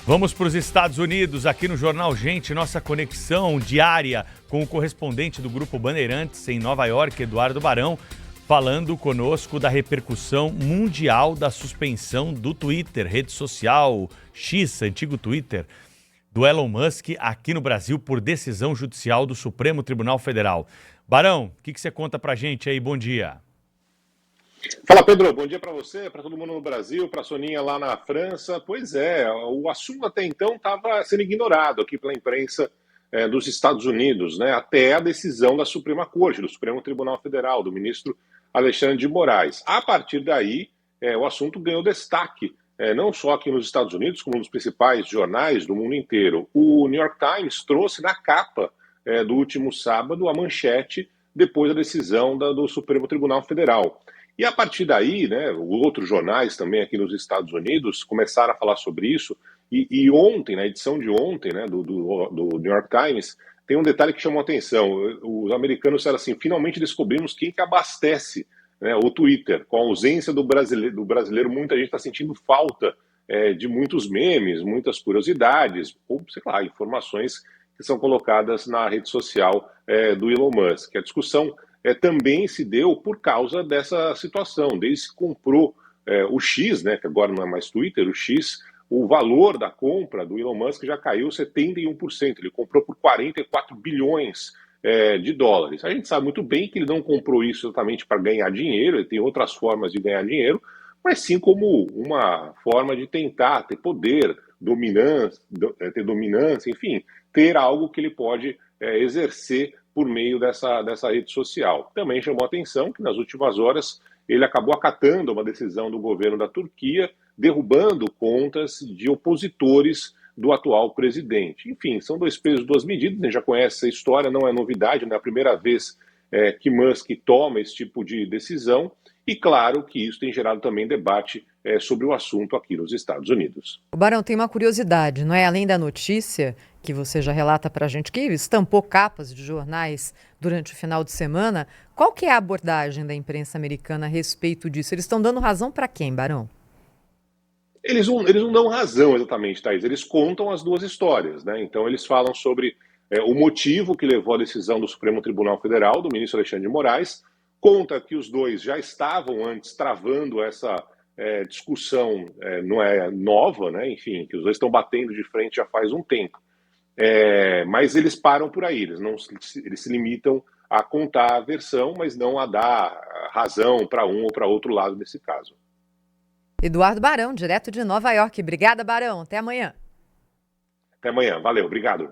Vamos para os Estados Unidos, aqui no Jornal Gente, nossa conexão diária com o correspondente do Grupo Bandeirantes em Nova York, Eduardo Barão, falando conosco da repercussão mundial da suspensão do Twitter, rede social X, antigo Twitter, do Elon Musk aqui no Brasil por decisão judicial do Supremo Tribunal Federal. Barão, o que você conta pra gente aí? Bom dia. Fala, Pedro. Bom dia para você, para todo mundo no Brasil, para a Soninha lá na França. Pois é, o assunto até então estava sendo ignorado aqui pela imprensa dos Estados Unidos, né, até a decisão da Suprema Corte, do Supremo Tribunal Federal, do ministro Alexandre de Moraes. A partir daí, o assunto ganhou destaque, não só aqui nos Estados Unidos, como nos principais jornais do mundo inteiro. O New York Times trouxe na capa do último sábado a manchete depois da decisão do Supremo Tribunal Federal. E a partir daí, né, outros jornais também aqui nos Estados Unidos começaram a falar sobre isso. E ontem, na edição de ontem, né, do New York Times, tem um detalhe que chamou a atenção. Os americanos disseram assim: finalmente descobrimos quem que abastece, né, o Twitter. Com a ausência do brasileiro, muita gente está sentindo falta de muitos memes, muitas curiosidades, ou, sei lá, informações que são colocadas na rede social do Elon Musk. A discussão também se deu por causa dessa situação. Desde que comprou o X, né, que agora não é mais Twitter, o X, o valor da compra do Elon Musk já caiu 71%. Ele comprou por 44 bilhões de dólares. A gente sabe muito bem que ele não comprou isso exatamente para ganhar dinheiro, ele tem outras formas de ganhar dinheiro, mas sim como uma forma de tentar ter poder, ter dominância, enfim, ter algo que ele pode exercer por meio dessa rede social. Também chamou a atenção que nas últimas horas ele acabou acatando uma decisão do governo da Turquia, derrubando contas de opositores do atual presidente. Enfim, são dois pesos, duas medidas, a gente já conhece essa história, não é novidade, não é a primeira vez que Musk toma esse tipo de decisão, e claro que isso tem gerado também debate sobre o assunto aqui nos Estados Unidos. Barão, tem uma curiosidade, não é? Além da notícia que você já relata para a gente, que estampou capas de jornais durante o final de semana, qual que é a abordagem da imprensa americana a respeito disso? Eles estão dando razão para quem, Barão? Eles não dão razão exatamente, Thaís. Eles contam as duas histórias, né? Então eles falam sobre o motivo que levou à decisão do Supremo Tribunal Federal, do ministro Alexandre de Moraes, conta que os dois já estavam antes travando essa discussão, não é nova, né? Enfim, que os dois estão batendo de frente já faz um tempo. Mas eles param por aí, eles se limitam a contar a versão, mas não a dar razão para um ou para outro lado nesse caso. Eduardo Barão, direto de Nova York. Obrigada, Barão. Até amanhã. Até amanhã. Valeu. Obrigado.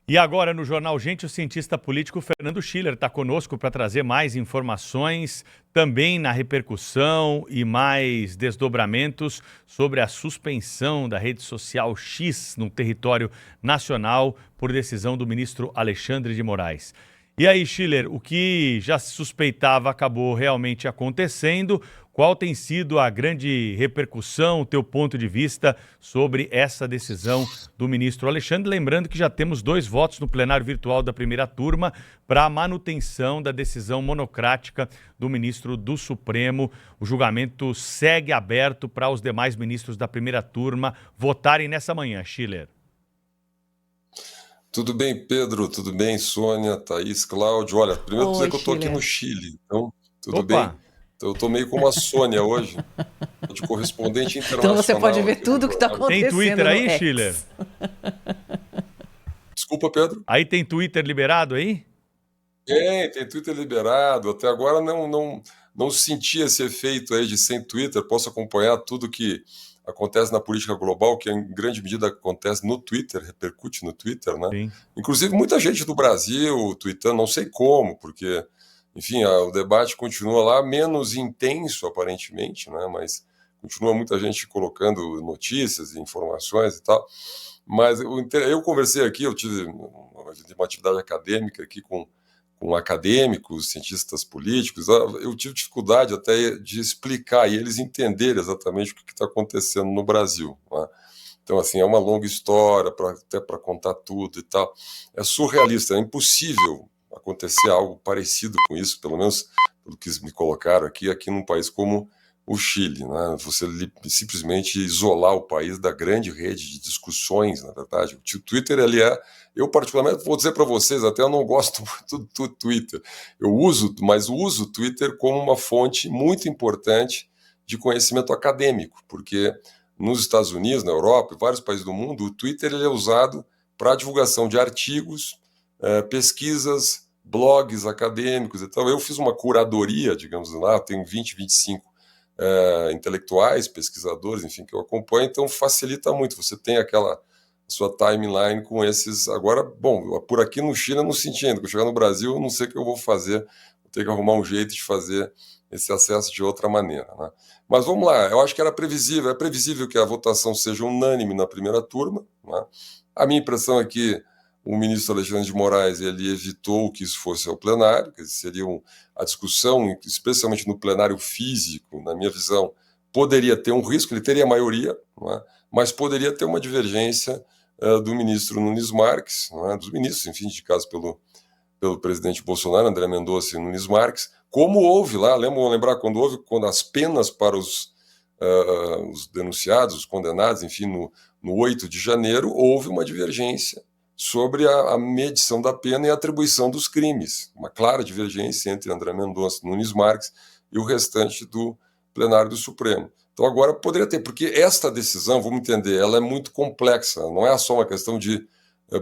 E agora no Jornal Gente, o cientista político Fernando Schiller está conosco para trazer mais informações, também na repercussão e mais desdobramentos sobre a suspensão da rede social X no território nacional por decisão do ministro Alexandre de Moraes. E aí, Schiller, o que já se suspeitava acabou realmente acontecendo? Qual tem sido a grande repercussão, o teu ponto de vista sobre essa decisão do ministro Alexandre? Lembrando que já temos 2 votos no plenário virtual da primeira turma para a manutenção da decisão monocrática do ministro do Supremo. O julgamento segue aberto para os demais ministros da primeira turma votarem nessa manhã, Schiller. Tudo bem, Pedro? Tudo bem, Sônia, Thaís, Cláudio? Olha, primeiro dizer que eu estou aqui no Chile, então tudo bem? Então, eu estou meio como a Sônia hoje, de correspondente internacional. Então você pode ver tudo o que está acontecendo. Tem Twitter aí, Schiller? Desculpa, Pedro? Aí tem Twitter liberado aí? Tem Twitter liberado. Até agora não senti esse efeito aí de sem Twitter. Posso acompanhar tudo que acontece na política global, que em grande medida acontece no Twitter, repercute no Twitter, né? Sim. Inclusive muita gente do Brasil tweetando, não sei como, porque, enfim, o debate continua lá, menos intenso aparentemente, né? Mas continua muita gente colocando notícias, informações e tal. Mas eu conversei aqui, eu tive uma atividade acadêmica aqui com acadêmicos, cientistas políticos. Eu tive dificuldade até de explicar e eles entenderem exatamente o que está acontecendo no Brasil, né? Então, assim, é uma longa história, até para contar tudo e tal. É surrealista, é impossível acontecer algo parecido com isso, pelo menos pelo que me colocaram aqui num país como o Chile, né? Você simplesmente isolar o país da grande rede de discussões, na verdade. O Twitter, eu particularmente vou dizer para vocês, até eu não gosto muito do Twitter. Mas uso o Twitter como uma fonte muito importante de conhecimento acadêmico, porque nos Estados Unidos, na Europa e vários países do mundo, o Twitter ele é usado para a divulgação de artigos, pesquisas, blogs acadêmicos. Então, eu fiz uma curadoria, digamos lá, tenho 20, 25 intelectuais, pesquisadores, enfim, que eu acompanho, então facilita muito. Você tem aquela sua timeline com esses. Agora, bom, por aqui no Chile eu não senti ainda. Quando eu chegar no Brasil, eu não sei o que eu vou fazer. Vou ter que arrumar um jeito de fazer esse acesso de outra maneira, né? Mas vamos lá, eu acho que era previsível. É previsível que a votação seja unânime na primeira turma, né? A minha impressão é que o ministro Alexandre de Moraes ele evitou que isso fosse ao plenário, que seria a discussão, especialmente no plenário físico, na minha visão, poderia ter um risco, ele teria maioria, não é? Mas poderia ter uma divergência do ministro Nunes Marques, não é? Dos ministros, enfim, indicados pelo presidente Bolsonaro, André Mendonça e Nunes Marques, como houve lá, lembrar quando as penas para os denunciados, os condenados, enfim, no 8 de janeiro, houve uma divergência sobre a medição da pena e a atribuição dos crimes. Uma clara divergência entre André Mendonça e Nunes Marques e o restante do plenário do Supremo. Então agora poderia ter, porque esta decisão, vamos entender, ela é muito complexa, não é só uma questão de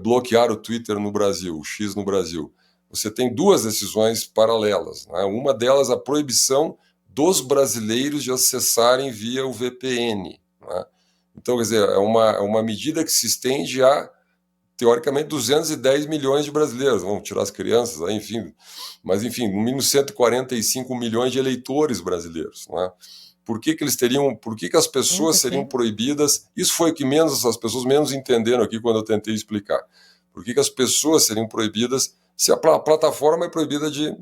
bloquear o Twitter no Brasil, o X no Brasil. Você tem duas decisões paralelas, né? Uma delas, a proibição dos brasileiros de acessarem via o VPN, né? Então, quer dizer, é uma medida que se estende a, teoricamente, 210 milhões de brasileiros. Vamos tirar as crianças, aí, enfim. Mas, enfim, no mínimo 145 milhões de eleitores brasileiros, né? Por que as pessoas seriam proibidas? Isso foi o que as pessoas menos entenderam aqui quando eu tentei explicar. Por que as pessoas seriam proibidas se a plataforma é proibida de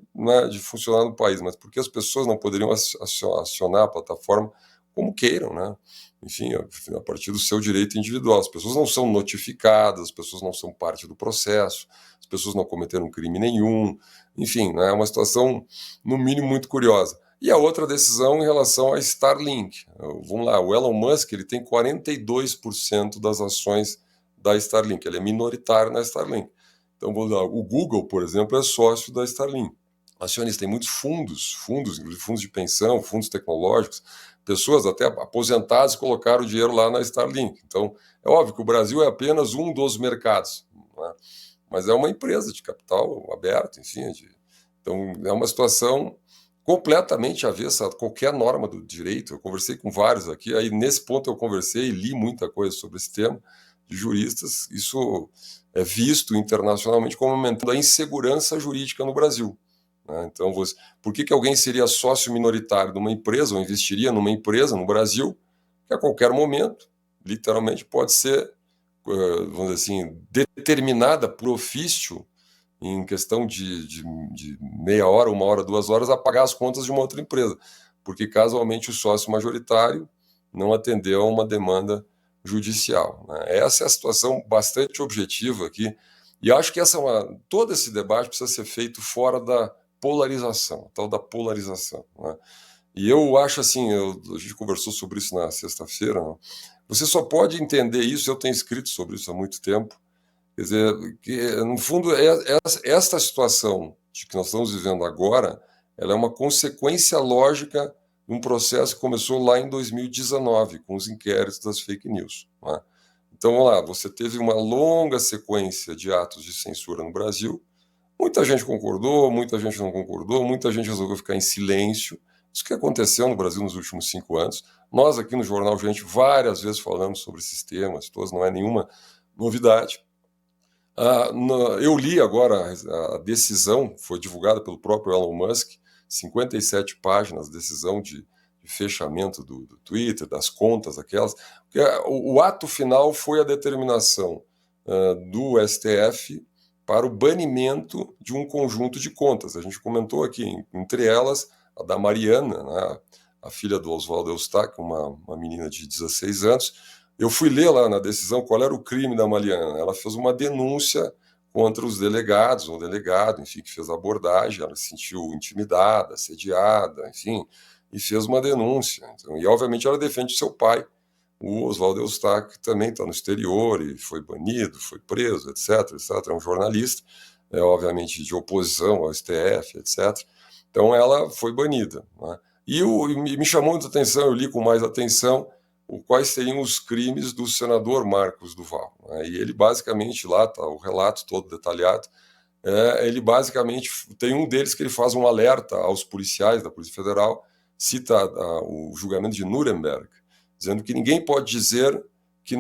funcionar no país? Mas por que as pessoas não poderiam acionar a plataforma como queiram, né? Enfim, a partir do seu direito individual. As pessoas não são notificadas, as pessoas não são parte do processo, as pessoas não cometeram crime nenhum. Enfim, né? É uma situação, no mínimo, muito curiosa. E a outra decisão em relação à Starlink. Vamos lá, o Elon Musk ele tem 42% das ações da Starlink, ele é minoritário na Starlink. Então, vamos lá, o Google, por exemplo, é sócio da Starlink. Acionistas, tem muitos fundos, inclusive fundos de pensão, fundos tecnológicos, pessoas até aposentadas colocaram o dinheiro lá na Starlink. Então, é óbvio que o Brasil é apenas um dos mercados, né? Mas é uma empresa de capital aberto, enfim. Então, é uma situação completamente avessa a qualquer norma do direito. Eu conversei com vários aqui, aí nesse ponto eu conversei e li muita coisa sobre esse tema, de juristas. Isso é visto internacionalmente como aumentando a insegurança jurídica no Brasil, né? Então, por que alguém seria sócio minoritário de uma empresa ou investiria numa empresa no Brasil que a qualquer momento, literalmente, pode ser, vamos dizer assim, determinada por ofício em questão de meia hora, 1 hora, 2 horas, a pagar as contas de uma outra empresa, porque casualmente o sócio majoritário não atendeu a uma demanda judicial, né? Essa é a situação bastante objetiva aqui, e acho que todo esse debate precisa ser feito fora da polarização, tal da polarização, né? E eu acho assim, a gente conversou sobre isso na sexta-feira, né? Você só pode entender isso, eu tenho escrito sobre isso há muito tempo. Quer dizer, que, no fundo, esta situação de que nós estamos vivendo agora, ela é uma consequência lógica de um processo que começou lá em 2019, com os inquéritos das fake news, né? Então, vamos lá, você teve uma longa sequência de atos de censura no Brasil, muita gente concordou, muita gente não concordou, muita gente resolveu ficar em silêncio. Isso que aconteceu no Brasil nos últimos 5 anos. Nós aqui no Jornal Gente várias vezes falamos sobre esses temas, todos, não é nenhuma novidade. Eu li agora a decisão, foi divulgada pelo próprio Elon Musk, 57 páginas, decisão de fechamento do Twitter, das contas aquelas. O ato final foi a determinação do STF para o banimento de um conjunto de contas. A gente comentou aqui, entre elas, a da Mariana, né, a filha do Oswaldo Eustáquio, uma menina de 16 anos. Eu fui ler lá na decisão qual era o crime da Mariana. Ela fez uma denúncia contra os delegados, um delegado, enfim, que fez a abordagem. Ela se sentiu intimidada, assediada, enfim, e fez uma denúncia. Então, e, obviamente, ela defende seu pai, o Oswaldo Eustáquio, que também está no exterior e foi banido, foi preso, etc. É um jornalista, obviamente, de oposição ao STF, etc. Então, ela foi banida, né? E me chamou muita atenção, eu li com mais atenção quais seriam os crimes do senador Marcos Duval, né? E ele basicamente, lá está o relato todo detalhado, ele basicamente tem um deles que ele faz um alerta aos policiais da Polícia Federal, cita o julgamento de Nuremberg, dizendo que ninguém pode dizer que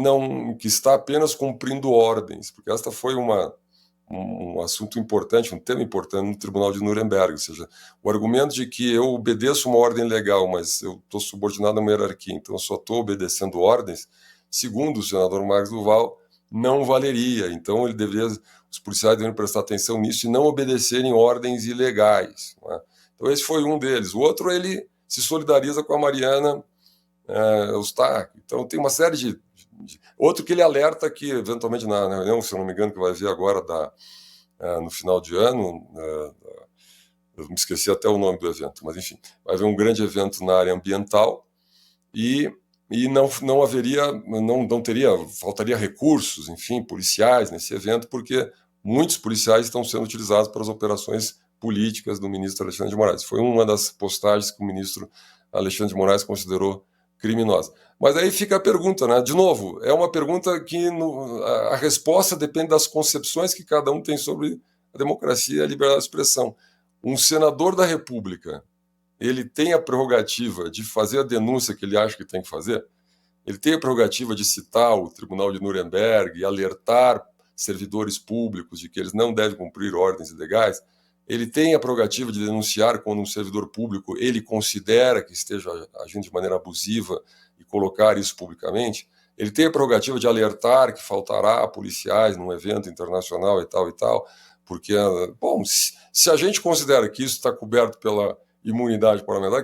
está apenas cumprindo ordens, porque esta foi um assunto importante, um tema importante no Tribunal de Nuremberg, ou seja, o argumento de que eu obedeço uma ordem legal, mas eu estou subordinado a uma hierarquia, então eu só estou obedecendo ordens, segundo o senador Marcos Duval, não valeria. Então os policiais deveriam prestar atenção nisso e não obedecerem ordens ilegais, né? Então esse foi um deles. O outro, ele se solidariza com a Mariana Eustáquio. Então tem uma série de... Outro que ele alerta que, eventualmente, na reunião, se eu não me engano, que vai vir agora no final de ano, eu me esqueci até o nome do evento, mas enfim, vai haver um grande evento na área ambiental e não haveria, faltaria recursos, enfim, policiais nesse evento, porque muitos policiais estão sendo utilizados para as operações políticas do ministro Alexandre de Moraes. Foi uma das postagens que o ministro Alexandre de Moraes considerou criminosa. Mas aí fica a pergunta, né? De novo, é uma pergunta que a resposta depende das concepções que cada um tem sobre a democracia e a liberdade de expressão. Um senador da República, ele tem a prerrogativa de fazer a denúncia que ele acha que tem que fazer? Ele tem a prerrogativa de citar o Tribunal de Nuremberg e alertar servidores públicos de que eles não devem cumprir ordens ilegais? Ele tem a prerrogativa de denunciar quando um servidor público ele considera que esteja agindo de maneira abusiva e colocar isso publicamente? Ele tem a prerrogativa de alertar que faltará policiais num evento internacional e tal, porque, bom, se a gente considera que isso está coberto pela imunidade parlamentar,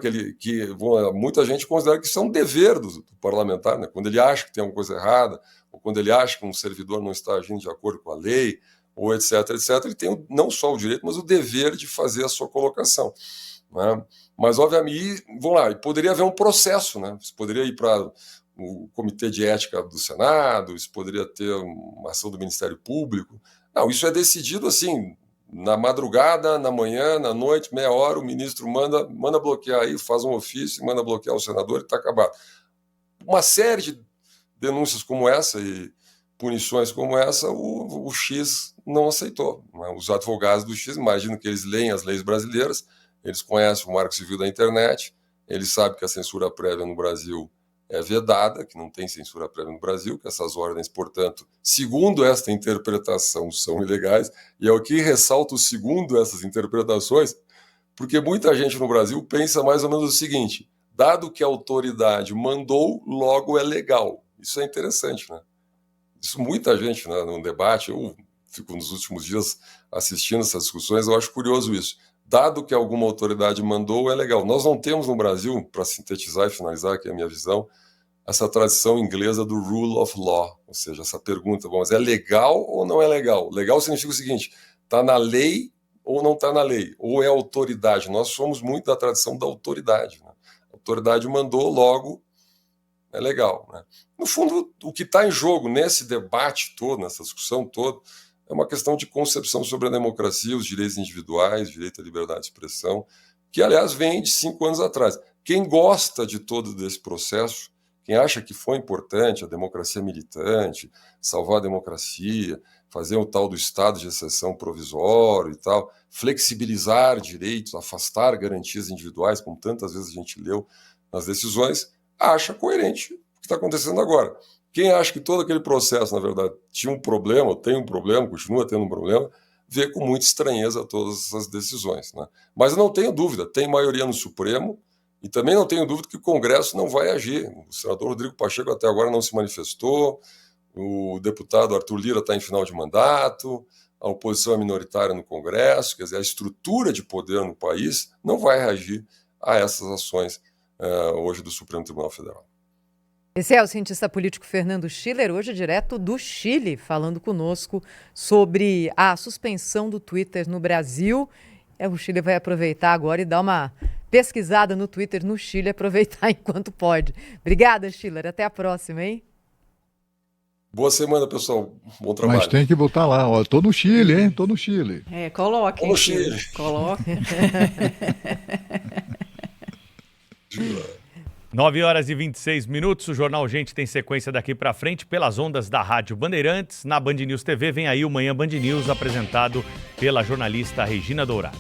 muita gente considera que isso é um dever do parlamentar, né? Quando ele acha que tem alguma coisa errada, ou quando ele acha que um servidor não está agindo de acordo com a lei, ou etc, ele tem não só o direito, mas o dever de fazer a sua colocação, né? Mas, obviamente, vamos lá, poderia haver um processo, né? Isso poderia ir para o Comitê de Ética do Senado, isso poderia ter uma ação do Ministério Público. Não, isso é decidido assim, na madrugada, na manhã, na noite, meia hora, o ministro manda bloquear aí, faz um ofício, manda bloquear o senador e está acabado. Uma série de denúncias como essa e punições como essa, o X não aceitou, né? Os advogados do X, imagino que eles leem as leis brasileiras, eles conhecem o Marco Civil da internet, eles sabem que a censura prévia no Brasil é vedada, que não tem censura prévia no Brasil, que essas ordens, portanto, segundo esta interpretação, são ilegais, e é o que ressalto segundo essas interpretações, porque muita gente no Brasil pensa mais ou menos o seguinte: dado que a autoridade mandou, logo é legal. Isso é interessante, né? Isso muita gente, né, no debate, eu fico nos últimos dias assistindo essas discussões, eu acho curioso isso. Dado que alguma autoridade mandou, é legal. Nós não temos no Brasil, para sintetizar e finalizar aqui a minha visão, essa tradição inglesa do rule of law, ou seja, essa pergunta, bom, mas é legal ou não é legal? Legal significa o seguinte: está na lei ou não está na lei? Ou é autoridade? Nós somos muito da tradição da autoridade, né? A autoridade mandou, logo é legal, né? No fundo, o que está em jogo nesse debate todo, nessa discussão toda, é uma questão de concepção sobre a democracia, os direitos individuais, direito à liberdade de expressão, que, aliás, vem de 5 anos atrás. Quem gosta de todo desse processo, quem acha que foi importante a democracia militante, salvar a democracia, fazer o tal do estado de exceção provisório e tal, flexibilizar direitos, afastar garantias individuais, como tantas vezes a gente leu nas decisões, acha coerente o que está acontecendo agora. Quem acha que todo aquele processo, na verdade, tinha um problema, tem um problema, continua tendo um problema, vê com muita estranheza todas essas decisões, né? Mas eu não tenho dúvida, tem maioria no Supremo, e também não tenho dúvida que o Congresso não vai agir. O senador Rodrigo Pacheco até agora não se manifestou, o deputado Arthur Lira está em final de mandato, a oposição é minoritária no Congresso, quer dizer, a estrutura de poder no país não vai reagir a essas ações hoje do Supremo Tribunal Federal. Esse é o cientista político Fernando Schiller, hoje direto do Chile, falando conosco sobre a suspensão do Twitter no Brasil O Chile vai aproveitar agora e dar uma pesquisada no Twitter no Chile, aproveitar enquanto pode. Obrigada, Schiller. Até a próxima, hein? Boa semana, pessoal. Bom trabalho. Mas tem que botar lá, ó. Tô no Chile, hein? Tô no Chile. Coloque. Tô no Chile. Coloque. 9h26. O Jornal Gente tem sequência daqui para frente pelas ondas da Rádio Bandeirantes. Na Band News TV vem aí o Manhã Band News, apresentado pela jornalista Regina Dourado.